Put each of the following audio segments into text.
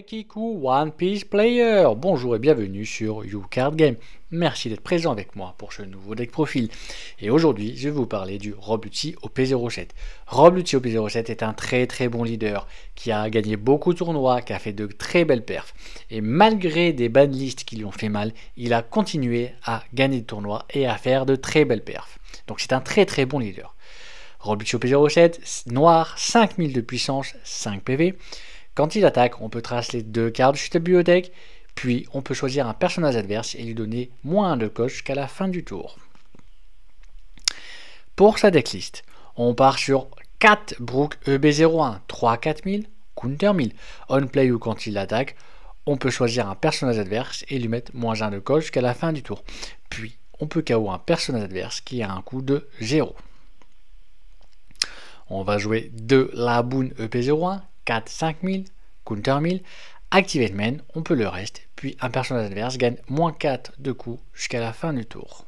Rekiku One Piece Player. Bonjour et bienvenue sur YouCard Game. Merci d'être présent avec moi pour ce nouveau deck profil. Et aujourd'hui, je vais vous parler du Rob Lucci OP07. Rob Lucci OP07 est un très bon leader qui a gagné beaucoup de tournois, qui a fait de très belles perfs. Et malgré des banlists qui lui ont fait mal, il a continué à gagner des tournois et à faire de très belles perfs. Donc c'est un très bon leader. Rob Lucci OP07, noir, 5000 de puissance, 5 PV. Quand il attaque, on peut tracer les deux cartes de chute de bibliothèque, puis on peut choisir un personnage adverse et lui donner moins de coche jusqu'à la fin du tour. Pour sa decklist, on part sur 4 Brook EB01, 3-4000, counter 1000. On play ou quand il attaque, on peut choisir un personnage adverse et lui mettre moins 1 de coche jusqu'à la fin du tour. Puis on peut KO un personnage adverse qui a un coût de 0. On va jouer 2 Laboon EP01, 4 5000, counter 1000, activate main, on peut le reste, puis un personnage adverse gagne moins 4 de coups jusqu'à la fin du tour.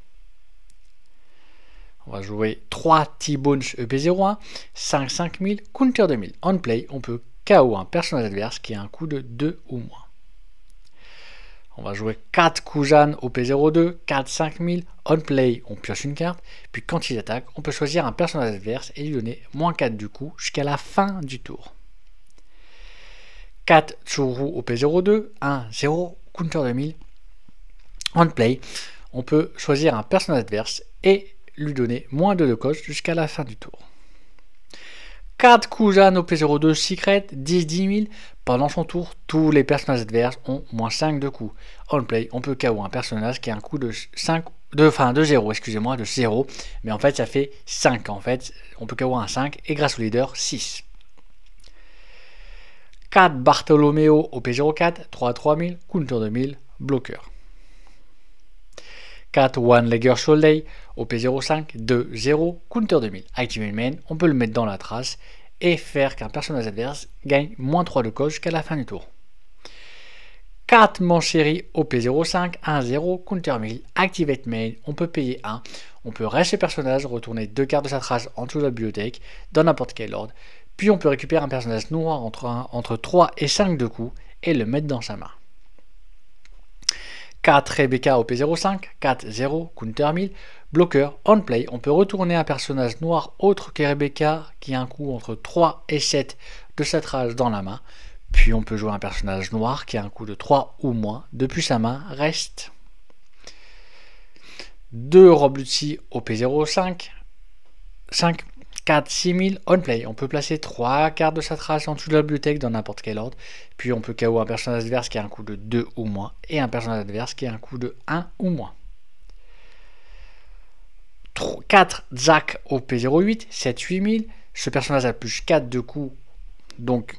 On va jouer 3 T-Bones EP01, 5 5000, counter 2000. On play, on peut KO un personnage adverse qui a un coût de 2 ou moins. On va jouer 4 Kujan OP02, 4 5000, on play, on pioche une carte, puis quand il attaque, on peut choisir un personnage adverse et lui donner moins 4 du coup jusqu'à la fin du tour. 4 Churu OP02, 1 0, counter 2000, on play, on peut choisir un personnage adverse et lui donner moins 2 de coche jusqu'à la fin du tour. 4 Kujan OP02 Secret, 10 000. Pendant son tour, tous les personnages adverses ont moins 5 de coups. On play, on peut KO un personnage qui a un coup de 0, excusez-moi, de 0. Mais en fait, ça fait 5 en fait. On peut KO un 5 et grâce au leader, 6. 4 Bartolomeo OP04, 3-3000, counter 2000, bloqueur. 4 One-Legger Shoulder OP05, 2-0, counter 2000. Activate main, on peut le mettre dans la trace et faire qu'un personnage adverse gagne moins 3 de coche jusqu'à la fin du tour. 4 Mancheri OP05, 1-0, counter 1000, activate main, on peut payer 1, on peut rester personnage, retourner 2 cartes de sa trace en dessous de la bibliothèque, dans n'importe quel ordre, puis on peut récupérer un personnage noir entre 3 et 5 de coups et le mettre dans sa main. 4 Rebecca OP05, 4-0, counter 1000, bloqueur, on play, on peut retourner un personnage noir autre que Rebecca qui a un coût entre 3 et 7 de sa trace dans la main, puis on peut jouer un personnage noir qui a un coût de 3 ou moins, depuis sa main reste. 2 Rob Lucci OP05, 5, 4, 6000, on play, on peut placer 3 cartes de sa trace en dessous de la bibliothèque dans n'importe quel ordre, puis on peut KO un personnage adverse qui a un coût de 2 ou moins, et un personnage adverse qui a un coût de 1 ou moins. 4 Zack OP08, 7, 8000, ce personnage a plus 4 de coups, donc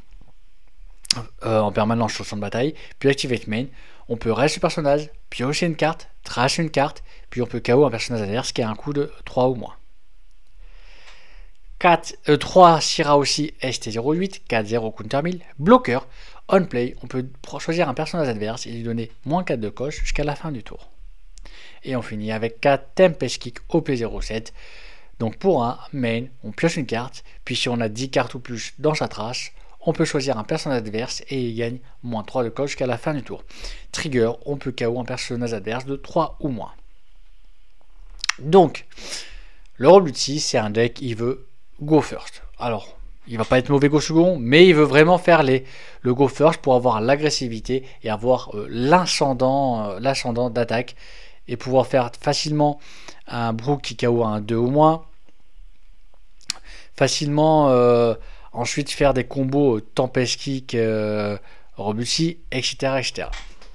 en permanence sur son de bataille, puis activate main, on peut rester ce personnage, piocher une carte, tracer une carte, puis on peut KO un personnage adverse qui a un coût de 3 ou moins. 3 Syrah aussi ST08, 4-0 counter 1000, bloqueur, on play, on peut choisir un personnage adverse et lui donner moins 4 de coche jusqu'à la fin du tour. Et on finit avec 4 Tempest Kick OP07, donc pour un main, on pioche une carte, puis si on a 10 cartes ou plus dans sa trace, on peut choisir un personnage adverse et il gagne moins 3 de coche jusqu'à la fin du tour. Trigger, on peut KO un personnage adverse de 3 ou moins. Donc, le Rob Lucci, c'est un deck, il veut go first. Alors, il va pas être mauvais go second, mais il veut vraiment faire le go first pour avoir l'agressivité et avoir l'ascendant d'attaque et pouvoir faire facilement un Brook qui KO un 2 ou moins. Facilement ensuite faire des combos Tempest Kick, Rob Lucci, etc.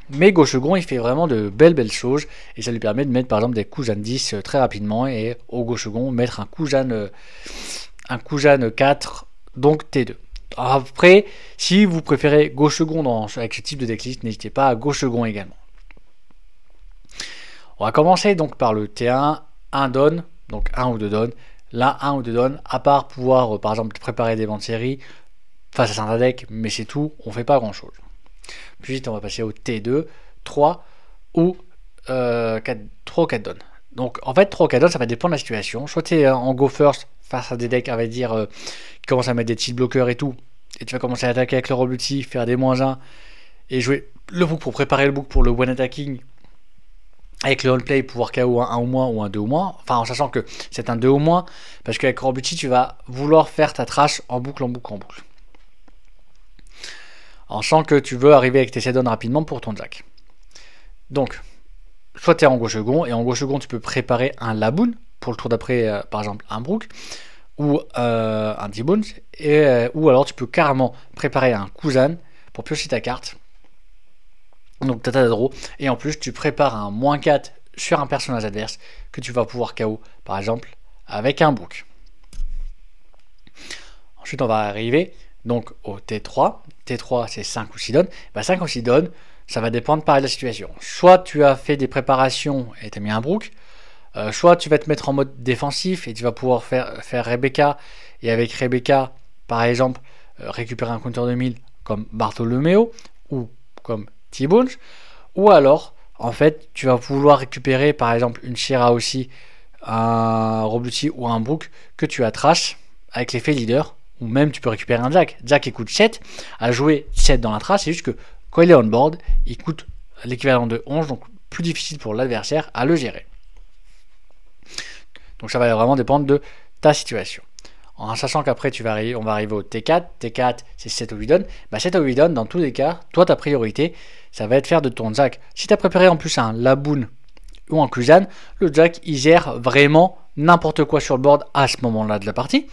Mais go second, il fait vraiment de belles choses et ça lui permet de mettre par exemple des Kujan 10 très rapidement et au go second mettre un Kujan 4, donc T2. Après, si vous préférez go second avec ce type de decklist, n'hésitez pas à go second également. On va commencer donc par le T1, 1 don, donc 1 ou 2 don. Là, 1 ou 2 don, à part pouvoir par exemple préparer des ventes série face à un deck, mais c'est tout, on fait pas grand chose. Puis vite, on va passer au T2, 3 ou 3 ou 4 don. Donc en fait 3 ou 4 don, ça va dépendre de la situation. Soit tu es en go first face à des decks, on va dire, qui commencent à mettre des petits bloqueurs et tout, et tu vas commencer à attaquer avec le Rob Lucci, faire des -1, et jouer le brook pour préparer le brook pour le one attacking. Avec le on-play, pouvoir KO un 1 ou moins ou un 2 ou moins. Enfin, en sachant que c'est un 2 ou moins. Parce qu'avec Robucci, tu vas vouloir faire ta trash en boucle, en boucle, en boucle. En sachant que tu veux arriver avec tes set-down rapidement pour ton jack. Donc, soit tu es en gauche second. Et en gauche second, tu peux préparer un laboon. Pour le tour d'après, par exemple, un brook. Ou un D-bones. Ou alors, tu peux carrément préparer un Kuzan pour piocher ta carte. Donc tata draw, et en plus tu prépares un -4 sur un personnage adverse que tu vas pouvoir KO par exemple avec un brook. Ensuite on va arriver donc au T3. T3 c'est 5 ou 6 dons. 5 ou 6 dons, ça va dépendre pareil de la situation. Soit tu as fait des préparations et tu as mis un brook, soit tu vas te mettre en mode défensif et tu vas pouvoir faire Rebecca, et avec Rebecca par exemple récupérer un counter de 1000 comme Bartolomeo ou comme T-Bones, ou alors en fait tu vas vouloir récupérer par exemple une Shira aussi, un Robucci ou un brook que tu as trash avec l'effet leader, ou même tu peux récupérer un Jack. Jack il coûte 7, à jouer 7 dans la trash, c'est juste que quand il est on board il coûte l'équivalent de 11, donc plus difficile pour l'adversaire à le gérer. Donc ça va vraiment dépendre de ta situation. En sachant qu'après on va arriver au T4. T4 c'est 7 ou 8 dons. 7 ou 8 dons, dans tous les cas, toi ta priorité, ça va être faire de ton Jack. Si tu as préparé en plus un Laboon ou un Kuzan, le Jack il gère vraiment n'importe quoi sur le board à ce moment-là de la partie.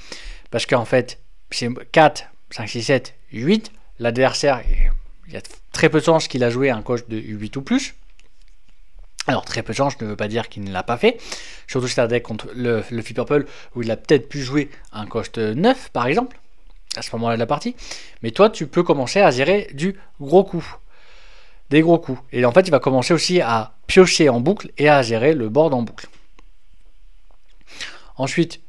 Parce qu'en fait, c'est 4, 5, 6, 7, 8. L'adversaire, il y a très peu de chances qu'il a joué un coche de 8 ou plus. Alors très peu de chance, je ne veux pas dire qu'il ne l'a pas fait. Surtout si c'est un deck contre le Flippy Purple où il a peut-être pu jouer un cost 9 par exemple, à ce moment-là de la partie. Mais toi tu peux commencer à gérer du gros coup. Des gros coups. Et en fait il va commencer aussi à piocher en boucle et à gérer le board en boucle. Ensuite,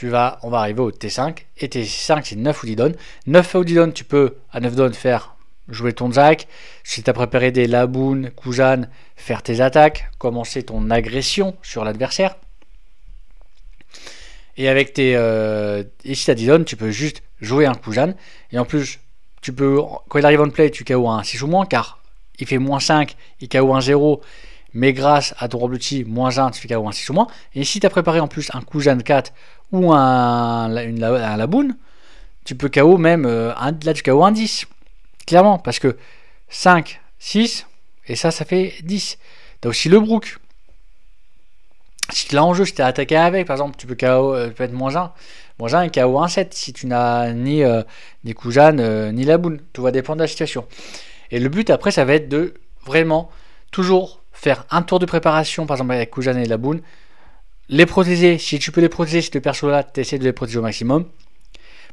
on va arriver au T5. Et T5 c'est 9 ou 10 dons. 9 ou 10 dons, tu peux à 9 dons faire jouer ton Jack. Si tu as préparé des Laboon, Kuzan, faire tes attaques, commencer ton agression sur l'adversaire. Et avec tes et si tu as 10 dons, tu peux juste jouer un Kuzan. Et en plus, tu peux, quand il arrive on play, tu KO un 6 ou moins, car il fait -5, il KO un 0. Mais grâce à ton Robucci, -1, tu fais KO un 6 ou moins. Et si tu as préparé en plus un Kuzan 4 ou un Laboon, tu peux KO même, là tu KO un 10. Clairement, parce que 5, 6, et ça fait 10. Tu as aussi le brook. Si tu l'as en jeu, si tu as attaqué avec, par exemple, tu peux KO, peut être -1. -1 et KO un 7 si tu n'as ni Kuzan ni Laboon. Tout va dépendre de la situation. Et le but après, ça va être de vraiment toujours faire un tour de préparation, par exemple avec Kuzan et Laboon. Les protéger, si tu peux les protéger, ces deux persos-là, tu essaies de les protéger au maximum.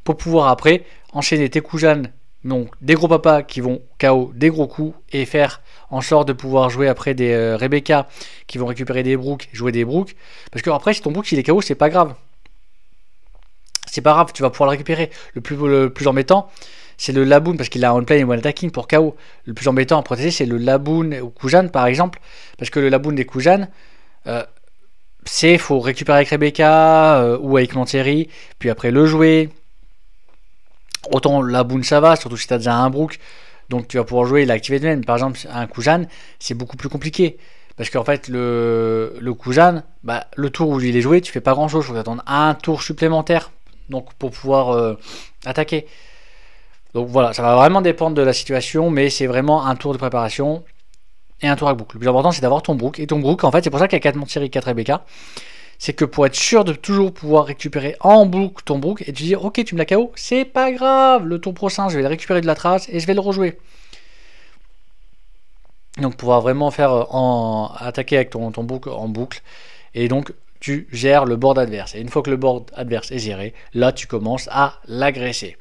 Pour pouvoir après enchaîner tes Kuzan. Donc des gros papas qui vont KO des gros coups et faire en sorte de pouvoir jouer après des Rebecca qui vont récupérer des brooks, jouer des brooks. Parce que après si ton brook il est KO, c'est pas grave. C'est pas grave, tu vas pouvoir le récupérer. Le plus embêtant, c'est le Laboon parce qu'il a on play et one attacking pour KO. Le plus embêtant à protéger, c'est le Laboon ou Kuzan par exemple. Parce que le Laboon des Kuzan, faut récupérer avec Rebecca ou avec Monterry, puis après le jouer. Autant Laboon ça va, surtout si tu as déjà un brook, donc tu vas pouvoir jouer et l'activer de même. Par exemple, un Kuzan, c'est beaucoup plus compliqué. Parce qu'en fait, le Kuzan, le tour où il est joué, tu fais pas grand chose. Il faut attendre un tour supplémentaire donc, pour pouvoir attaquer. Donc voilà, ça va vraiment dépendre de la situation, mais c'est vraiment un tour de préparation et un tour à boucle. Le plus important, c'est d'avoir ton brook. Et ton brook, en fait, c'est pour ça qu'il y a 4 Monterry, 4 Rebecca. C'est que pour être sûr de toujours pouvoir récupérer en boucle ton brook et te dire ok tu me l'as KO, c'est pas grave, le tour prochain je vais le récupérer de la trace et je vais le rejouer. Donc pouvoir vraiment faire attaquer avec ton brook en boucle et donc tu gères le board adverse. Et une fois que le board adverse est géré, là tu commences à l'agresser.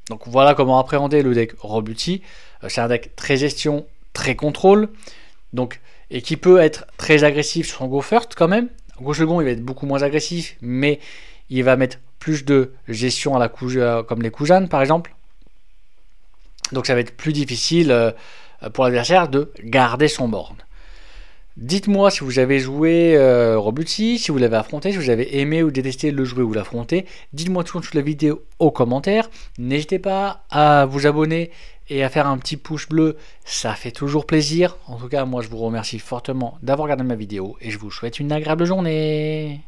Donc voilà comment appréhender le deck Robucci. C'est un deck très gestion, très contrôle, donc et qui peut être très agressif sur son go first quand même. Go second, il va être beaucoup moins agressif, mais il va mettre plus de gestion à la comme les Kuzan par exemple. Donc ça va être plus difficile pour l'adversaire de garder son board. Dites-moi si vous avez joué Robloxy, si vous l'avez affronté, si vous avez aimé ou détesté le jouer ou l'affronter. Dites-moi tout sous la vidéo aux commentaires. N'hésitez pas à vous abonner et à faire un petit pouce bleu, ça fait toujours plaisir. En tout cas, moi je vous remercie fortement d'avoir regardé ma vidéo et je vous souhaite une agréable journée.